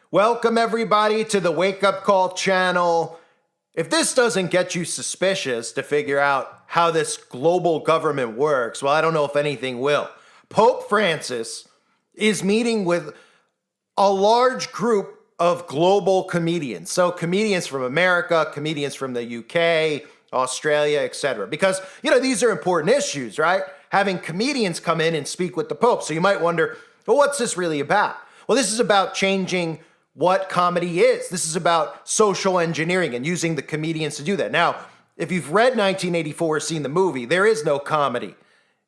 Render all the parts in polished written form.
Welcome everybody to the Wake Up Call channel. If this doesn't get you suspicious to figure out how this global government works, well, I don't know if anything will. Pope Francis is meeting with a large group of global comedians. So comedians from America, comedians from the UK, Australia, etc. Because, these are important issues, right? Having comedians come in and speak with the Pope. So you might wonder, well, what's this really about? Well, this is about changing what comedy is. This is about social engineering and using the comedians to do that. Now, if you've read 1984 or seen the movie, there is no comedy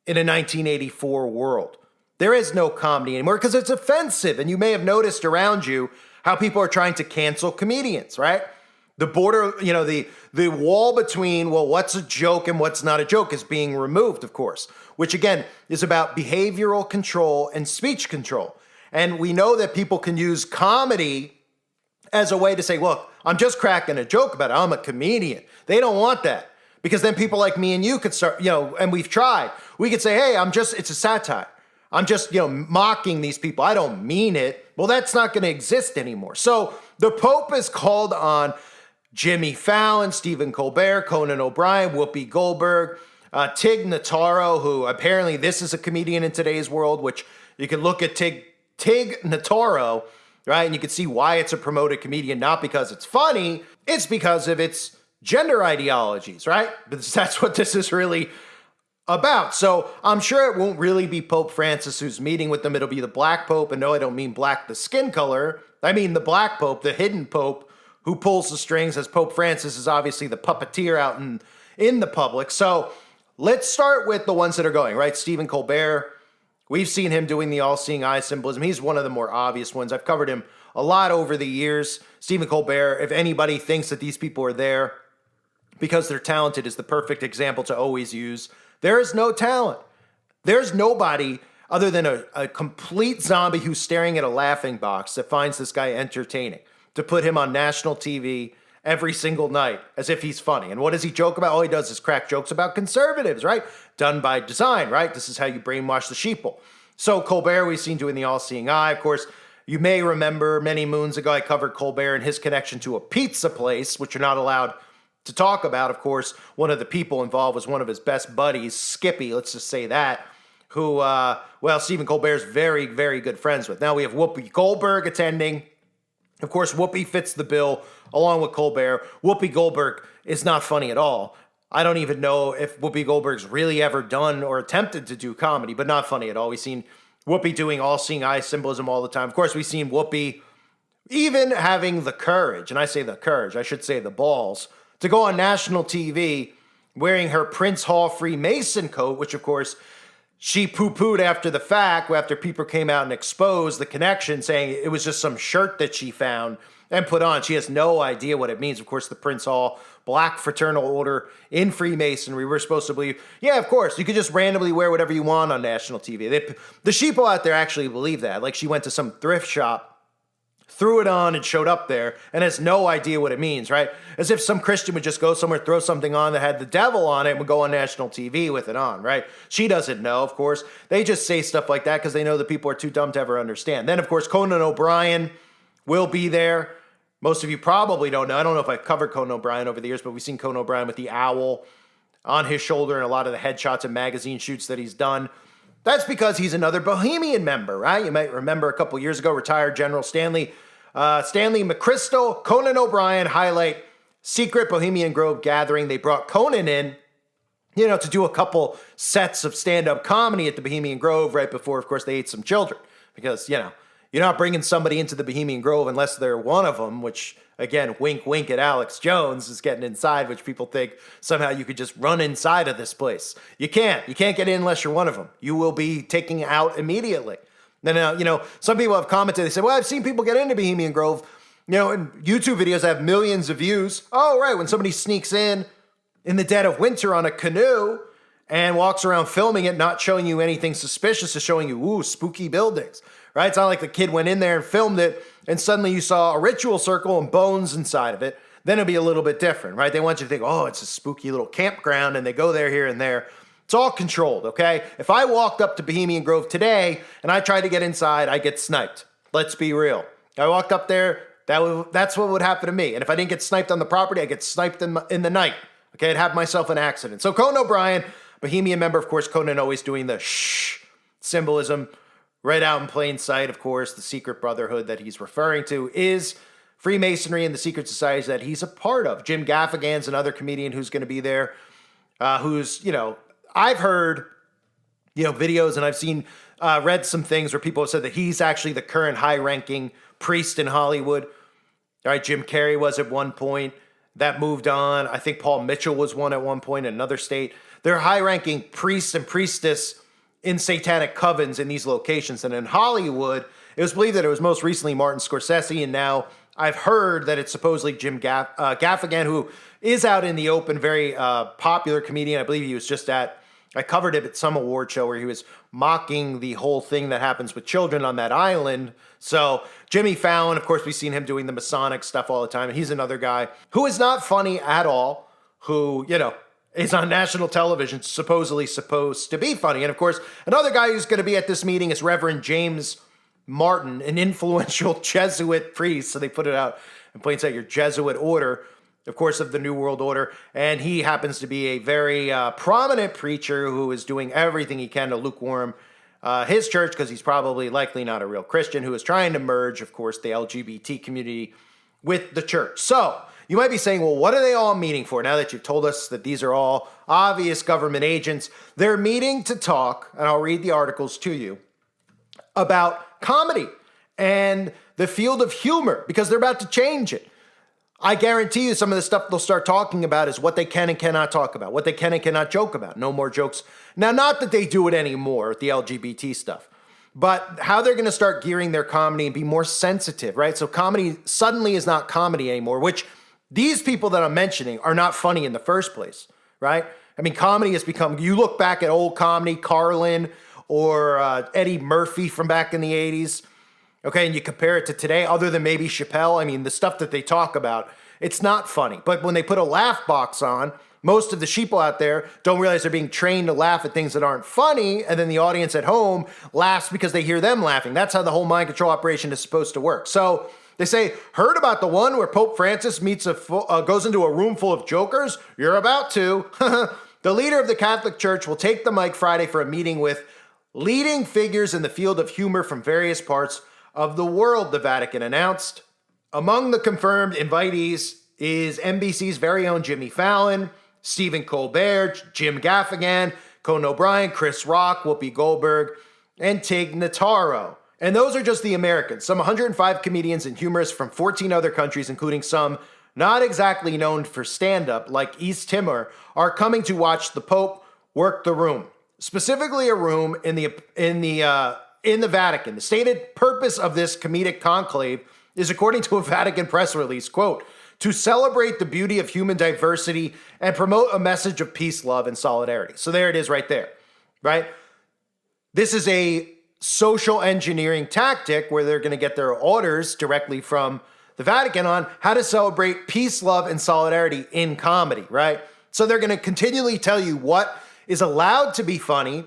in a 1984 world. There is no comedy anymore because it's offensive. And you may have noticed around you how people are trying to cancel comedians, right? The border, the wall between, well, what's a joke and what's not a joke is being removed, of course, which again is about behavioral control and speech control. And we know that people can use comedy as a way to say, look, I'm just cracking a joke about it. I'm a comedian. They don't want that because then people like me and you could start, and we've tried. We could say, hey, it's a satire. I'm just, mocking these people. I don't mean it. Well, that's not going to exist anymore. So the Pope has called on Jimmy Fallon, Stephen Colbert, Conan O'Brien, Whoopi Goldberg, Tig Notaro, who apparently this is a comedian in today's world, which you can look at Tig Notaro, right? And you can see why it's a promoted comedian, not because it's funny, it's because of its gender ideologies, right? Because that's what this is really about. So I'm sure it won't really be Pope Francis who's meeting with them. It'll be the Black Pope. And no, I don't mean black, the skin color. I mean the Black Pope, the hidden Pope who pulls the strings, as Pope Francis is obviously the puppeteer out in the public. So let's start with the ones that are going, right? Stephen Colbert. We've seen him doing the all-seeing eye symbolism. He's one of the more obvious ones. I've covered him a lot over the years. Stephen Colbert, if anybody thinks that these people are there because they're talented, is the perfect example to always use. There is no talent. There's nobody other than a complete zombie who's staring at a laughing box that finds this guy entertaining to put him on national TV every single night as if he's funny. And what does he joke about? All he does is crack jokes about conservatives, right? Done by design, right? This is how you brainwash the sheeple. So Colbert, we've seen doing the all-seeing eye. Of course, you may remember many moons ago, I covered Colbert and his connection to a pizza place, which you're not allowed to talk about. Of course, one of the people involved was one of his best buddies, Skippy, let's just say that, who, Stephen Colbert's very, very good friends with. Now we have Whoopi Goldberg attending. Of course, Whoopi fits the bill along with Colbert. Whoopi Goldberg is not funny at all. I don't even know if Whoopi Goldberg's really ever done or attempted to do comedy, but not funny at all. We've seen Whoopi doing all-seeing eye symbolism all the time. Of course, we've seen Whoopi even having the courage, and I say the courage, I should say the balls, to go on national TV wearing her Prince Hall Freemason coat, which, of course, she poo-pooed after the fact, after people came out and exposed the connection, saying it was just some shirt that she found and put on. She has no idea what it means. Of course, the Prince Hall Black Fraternal Order in Freemasonry, we're supposed to believe, yeah, of course, you could just randomly wear whatever you want on national TV. The sheeple out there actually believe that. Like, she went to some thrift shop, threw it on and showed up there and has no idea what it means, right? As if some Christian would just go somewhere, throw something on that had the devil on it and would go on national TV with it on, right? She doesn't know, of course. They just say stuff like that because they know that people are too dumb to ever understand. Then, of course, Conan O'Brien will be there. Most of you probably don't know. I don't know if I've covered Conan O'Brien over the years, but we've seen Conan O'Brien with the owl on his shoulder and a lot of the headshots and magazine shoots that he's done. That's because he's another Bohemian member, right? You might remember a couple years ago, retired General Stanley McChrystal, Conan O'Brien highlight secret Bohemian Grove gathering. They brought Conan in, to do a couple sets of stand-up comedy at the Bohemian Grove right before, of course, they ate some children. Because, you're not bringing somebody into the Bohemian Grove unless they're one of them, which, again, wink, wink at Alex Jones is getting inside, which people think somehow you could just run inside of this place. You can't. You can't get in unless you're one of them. You will be taken out immediately. Now, some people have commented, they say, well, I've seen people get into Bohemian Grove, and YouTube videos have millions of views. Oh, right, when somebody sneaks in the dead of winter on a canoe and walks around filming it, not showing you anything suspicious, just showing you, ooh, spooky buildings, right? It's not like the kid went in there and filmed it, and suddenly you saw a ritual circle and bones inside of it. Then it'll be a little bit different, right? They want you to think, oh, it's a spooky little campground, and they go there, here, and there. It's all controlled, okay? If I walked up to Bohemian Grove today and I tried to get inside, I get sniped. Let's be real. I walked up there, that's what would happen to me. And if I didn't get sniped on the property, I get sniped in the night. Okay, I'd have myself an accident. So Conan O'Brien, Bohemian member, of course, Conan always doing the shh symbolism right out in plain sight. Of course, the secret brotherhood that he's referring to is Freemasonry and the secret societies that he's a part of. Jim Gaffigan's another comedian who's going to be there, who's, I've heard, videos, and I've seen, read some things where people have said that he's actually the current high-ranking priest in Hollywood. All right, Jim Carrey was at one point. That moved on. I think Paul Mitchell was one at one point in another state. They're high-ranking priests and priestess in satanic covens in these locations. And in Hollywood, it was believed that it was most recently Martin Scorsese, and now I've heard that it's supposedly Jim Gaffigan, who is out in the open, very popular comedian. I believe he was just I covered it at some award show where he was mocking the whole thing that happens with children on that island. So Jimmy Fallon, of course, we've seen him doing the Masonic stuff all the time. And he's another guy who is not funny at all, who, is on national television, supposedly supposed to be funny. And of course, another guy who's going to be at this meeting is Reverend James Martin, an influential Jesuit priest. So they put it out in plain sight, your Jesuit order, of course, of the New World Order. And he happens to be a very prominent preacher who is doing everything he can to lukewarm his church, because he's probably likely not a real Christian, who is trying to merge, of course, the LGBT community with the church. So you might be saying, well, what are they all meeting for? Now that you've told us that these are all obvious government agents, they're meeting to talk, and I'll read the articles to you, about comedy and the field of humor, because they're about to change it. I guarantee you some of the stuff they'll start talking about is what they can and cannot talk about, what they can and cannot joke about. No more jokes. Now, not that they do it anymore with the LGBT stuff, but how they're going to start gearing their comedy and be more sensitive, right? So comedy suddenly is not comedy anymore, which these people that I'm mentioning are not funny in the first place, right? I mean, comedy has become, you look back at old comedy, Carlin or Eddie Murphy from back in the 80s, okay, and you compare it to today, other than maybe Chappelle, I mean, the stuff that they talk about, it's not funny. But when they put a laugh box on, most of the sheeple out there don't realize they're being trained to laugh at things that aren't funny, and then the audience at home laughs because they hear them laughing. That's how the whole mind control operation is supposed to work. So they say, heard about the one where Pope Francis goes into a room full of jokers? You're about to. The leader of the Catholic Church will take the mic Friday for a meeting with leading figures in the field of humor from various parts of the world, the Vatican announced. Among the confirmed invitees is NBC's very own Jimmy Fallon, Stephen Colbert, Jim Gaffigan, Conan O'Brien, Chris Rock, Whoopi Goldberg, and Tig Notaro. And those are just the Americans. Some 105 comedians and humorists from 14 other countries, including some not exactly known for stand-up, like East Timor, are coming to watch the Pope work the room. Specifically a room in the Vatican. The stated purpose of this comedic conclave is, according to a Vatican press release, quote, to celebrate the beauty of human diversity and promote a message of peace, love, and solidarity. So there it is right there, right? This is a social engineering tactic where they're going to get their orders directly from the Vatican on how to celebrate peace, love, and solidarity in comedy, right? So they're going to continually tell you what is allowed to be funny,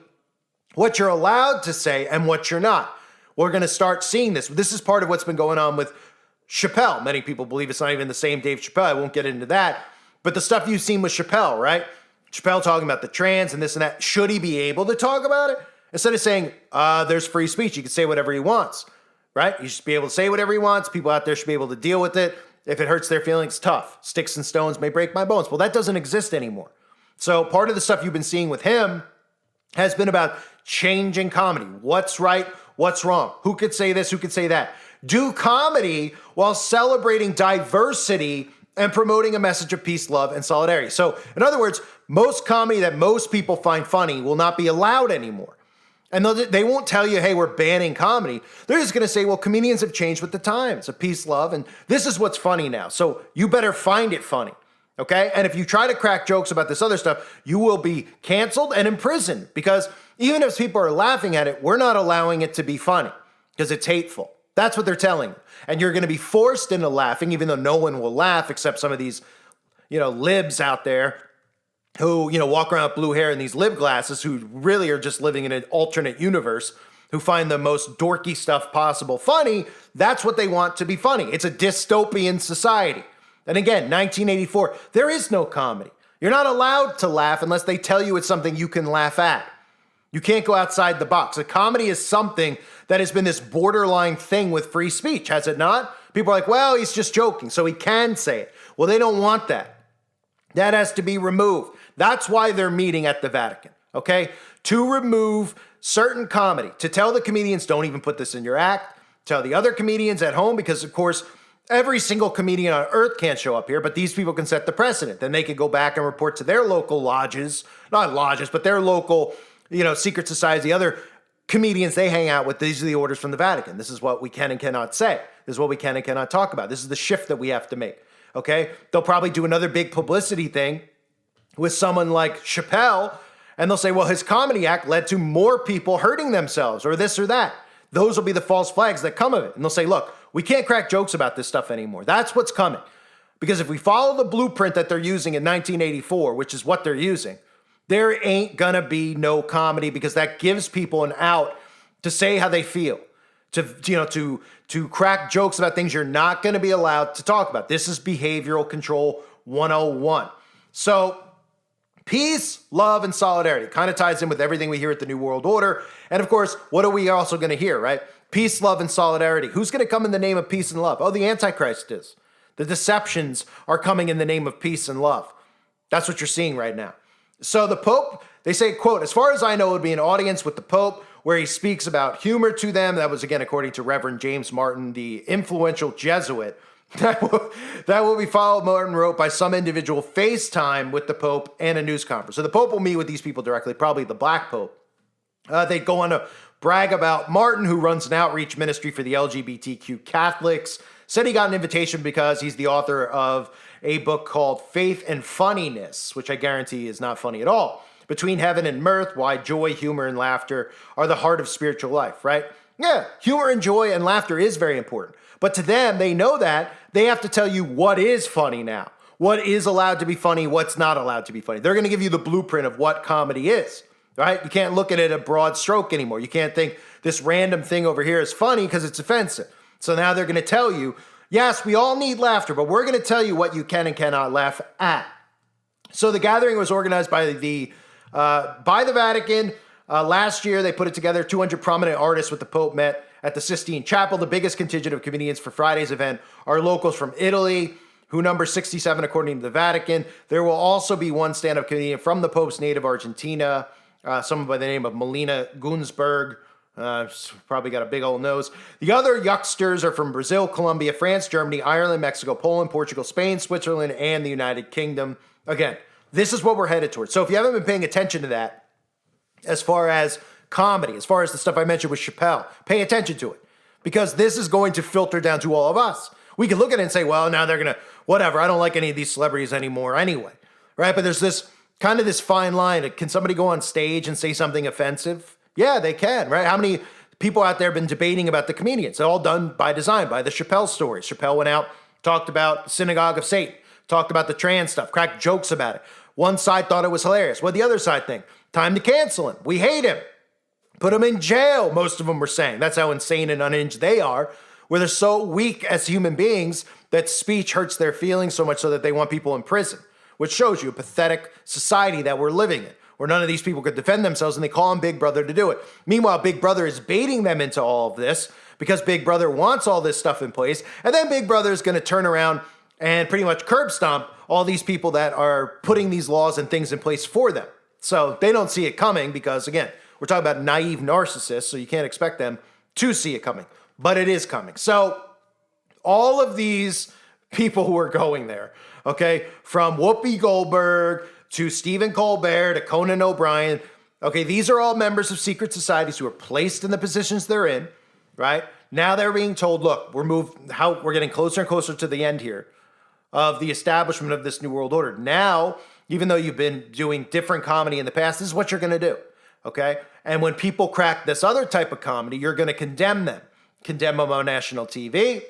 what you're allowed to say, and what you're not. We're going to start seeing this. This is part of what's been going on with Chappelle. Many people believe it's not even the same Dave Chappelle. I won't get into that. But the stuff you've seen with Chappelle, right? Chappelle talking about the trans and this and that. Should he be able to talk about it? Instead of saying, there's free speech, he can say whatever he wants, right? He should be able to say whatever he wants. People out there should be able to deal with it. If it hurts their feelings, tough. Sticks and stones may break my bones. Well, that doesn't exist anymore. So part of the stuff you've been seeing with him has been about changing comedy. What's right? What's wrong? Who could say this? Who could say that? Do comedy while celebrating diversity and promoting a message of peace, love, and solidarity. So, in other words, most comedy that most people find funny will not be allowed anymore. And they won't tell you, hey, we're banning comedy. They're just going to say, well, comedians have changed with the times of peace, love, and this is what's funny now. So you better find it funny, okay? And if you try to crack jokes about this other stuff, you will be canceled and imprisoned, because even if people are laughing at it, we're not allowing it to be funny because it's hateful. That's what they're telling you. And you're going to be forced into laughing, even though no one will laugh except some of these, libs out there who, walk around with blue hair and these lib glasses, who really are just living in an alternate universe. who find the most dorky stuff possible funny, that's what they want to be funny. It's a dystopian society. And again, 1984, there is no comedy. You're not allowed to laugh unless they tell you it's something you can laugh at. You can't go outside the box. A comedy is something that has been this borderline thing with free speech, has it not? People are like, well, he's just joking, so he can say it. Well, they don't want that. That has to be removed. That's why they're meeting at the Vatican, okay? To remove certain comedy, to tell the comedians, don't even put this in your act, tell the other comedians at home, because of course, every single comedian on earth can't show up here, but these people can set the precedent. Then they can go back and report to their local lodges, not lodges, but their local, secret societies, the other comedians they hang out with. These are the orders from the Vatican. This is what we can and cannot say. This is what we can and cannot talk about. This is the shift that we have to make, okay? They'll probably do another big publicity thing with someone like Chappelle, and they'll say, well, his comedy act led to more people hurting themselves or this or that. Those will be the false flags that come of it. And they'll say, look, we can't crack jokes about this stuff anymore. That's what's coming. Because if we follow the blueprint that they're using in 1984, which is what they're using, there ain't gonna be no comedy, because that gives people an out to say how they feel, to crack jokes about things you're not gonna be allowed to talk about. This is behavioral control 101. So peace, love, and solidarity kind of ties in with everything we hear at the New World Order. And of course, what are we also gonna hear, right? Peace, love, and solidarity. Who's gonna come in the name of peace and love? Oh, the Antichrist is. The deceptions are coming in the name of peace and love. That's what you're seeing right now. So the Pope, they say, quote, as far as I know, it would be an audience with the Pope where he speaks about humor to them. That was, again, according to Reverend James Martin, the influential Jesuit. That will be followed, Martin wrote, by some individual FaceTime with the Pope and a news conference. So the Pope will meet with these people directly, probably the Black Pope. They go on to brag about Martin, who runs an outreach ministry for the LGBTQ Catholics. Said he got an invitation because he's the author of a book called Faith and Funniness, which I guarantee is not funny at all. Between Heaven and Mirth, Why Joy, Humor, and Laughter Are the Heart of Spiritual Life, right? Yeah, humor and joy and laughter is very important. But to them, they know that. They have to tell you what is funny now. What is allowed to be funny, what's not allowed to be funny. They're going to give you the blueprint of what comedy is, right? You can't look at it a broad stroke anymore. You can't think this random thing over here is funny because it's offensive. So now they're going to tell you, yes, we all need laughter, but we're going to tell you what you can and cannot laugh at. So the gathering was organized by the Vatican. Last year, they put it together. 200 prominent artists with the Pope met at the Sistine Chapel. The biggest contingent of comedians for Friday's event are locals from Italy, who number 67 according to the Vatican. There will also be one stand-up comedian from the Pope's native Argentina, someone by the name of Melina Gunsberg. Probably got a big old nose. The other yucksters are from Brazil, Colombia, France, Germany, Ireland, Mexico, Poland, Portugal, Spain, Switzerland, and the United Kingdom. Again, this is what we're headed towards. So if you haven't been paying attention to that, as far as comedy, as far as the stuff I mentioned with Chappelle, pay attention to it, because this is going to filter down to all of us. We can look at it and say, well, now they're going to, whatever, I don't like any of these celebrities anymore anyway, right? But there's this kind of this fine line. Can somebody go on stage and say something offensive? Yeah, they can, right? How many people out there have been debating about the comedians? It's all done by design, by the Chappelle story. Chappelle went out, talked about Synagogue of Satan, talked about the trans stuff, cracked jokes about it. One side thought it was hilarious. What did the other side think? Time to cancel him. We hate him. Put him in jail, most of them were saying. That's how insane and unhinged they are, where they're so weak as human beings that speech hurts their feelings so much so that they want people in prison, which shows you a pathetic society that we're living in, where none of these people could defend themselves, and they call on Big Brother to do it. Meanwhile, Big Brother is baiting them into all of this because Big Brother wants all this stuff in place, and then Big Brother is going to turn around and pretty much curb stomp all these people that are putting these laws and things in place for them. So they don't see it coming because, again, we're talking about naive narcissists, so you can't expect them to see it coming. But it is coming. So all of these people who are going there, okay, from Whoopi Goldberg to Stephen Colbert to Conan O'Brien, okay, these are all members of secret societies who are placed in the positions they're in, right? Now they're being told, look, we're getting closer and closer to the end here of the establishment of this New World Order. Now, even though you've been doing different comedy in the past, this is what you're going to do, okay? And when people crack this other type of comedy, you're going to condemn them on national TV,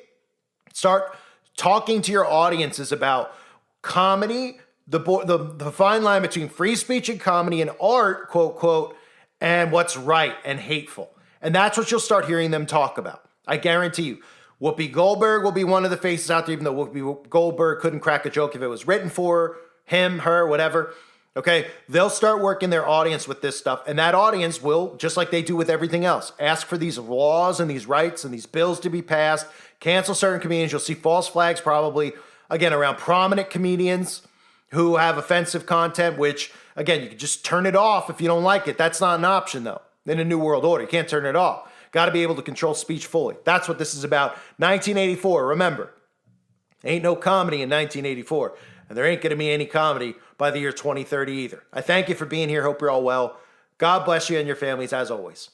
start talking to your audiences about comedy, the fine line between free speech and comedy and art, quote, quote, and what's right and hateful. And that's what you'll start hearing them talk about. I guarantee you. Whoopi Goldberg will be one of the faces out there, even though Whoopi Goldberg couldn't crack a joke if it was written for him, her, whatever. Okay, they'll start working their audience with this stuff, and that audience will, just like they do with everything else, ask for these laws and these rights and these bills to be passed, cancel certain comedians. You'll see false flags probably, again, around prominent comedians who have offensive content, which, again, you can just turn it off if you don't like it. That's not an option, though, in a new world order. You can't turn it off. Got to be able to control speech fully. That's what this is about. 1984, remember, ain't no comedy in 1984. And there ain't going to be any comedy by the year 2030 either. I thank you for being here. Hope you're all well. God bless you and your families as always.